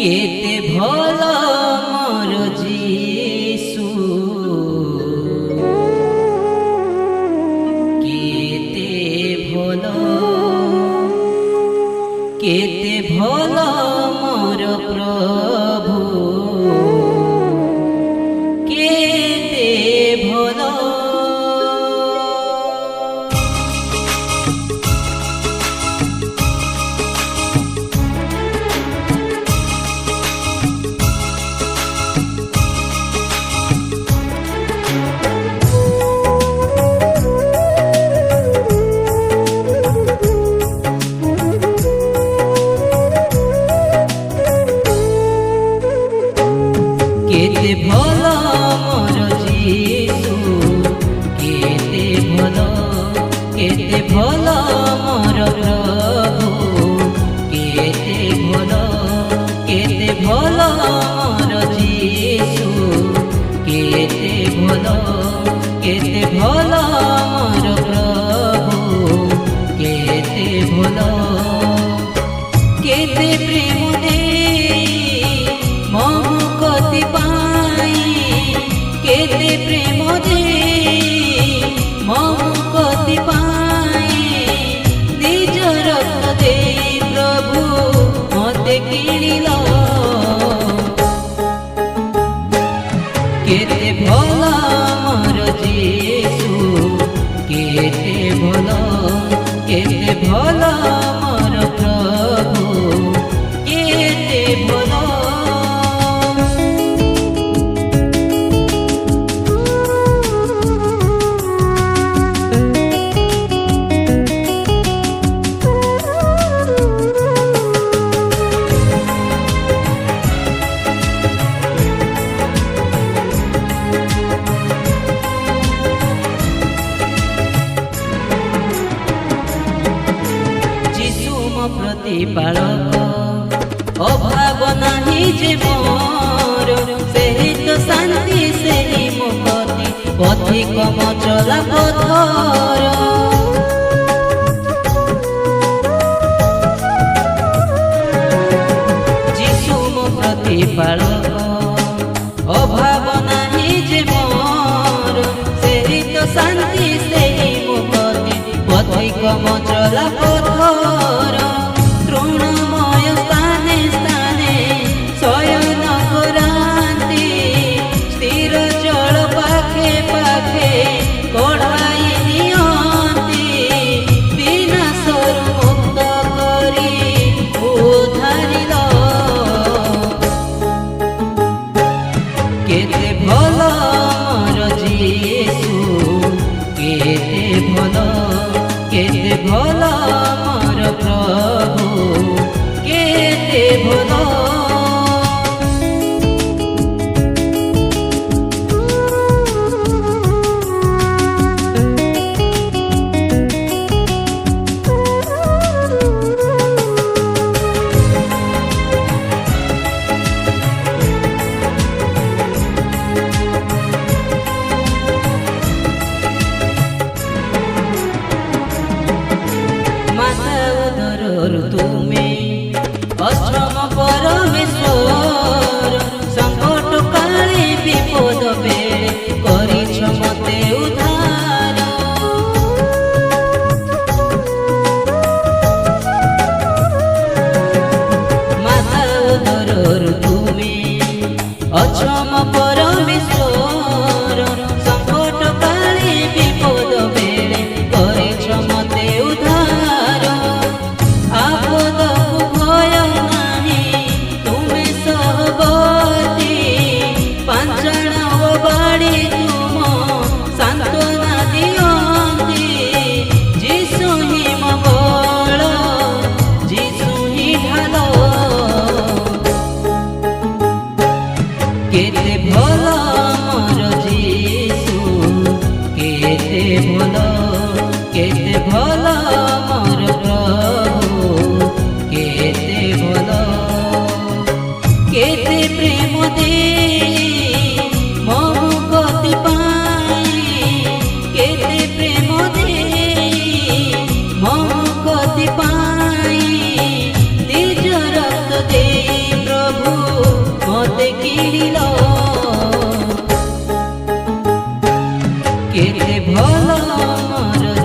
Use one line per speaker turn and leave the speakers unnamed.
केते भला मोर जीसु केते भला मोर प्रभु केते भला केते भला मोर जीसु केते भला मोर प्रभु केते भला मोर जीसु केते भला मोर प्रभु केते भला केते प्रेम दे मम कति पाई केते प्रेम दे मम कति पाई निज रक्त दे प्रभु मते किणिल केते भला मोर जीसु केते भला मोर प्रभु केते भला प्रतिपालक अभाव नहीं जे मोर सेहि तो शांति सेहि मुक्ति पथिक मचला पथर जीशु मो प्रतिपालक अभाव नहीं जे मोर सेहि तो शांति सेहि मुक्ति पथिक मचला पथर तृणमय स्थाने स्थाने शयन करान्ति स्थिर जल पाखे पाखे कढ़ाई नियन्ति विनाशरु मुक्त करी उद्धारिल केते भला मोर जीसु केते भला मोर प्रभु केते भला माता କେତେ ଭଲ ମୋର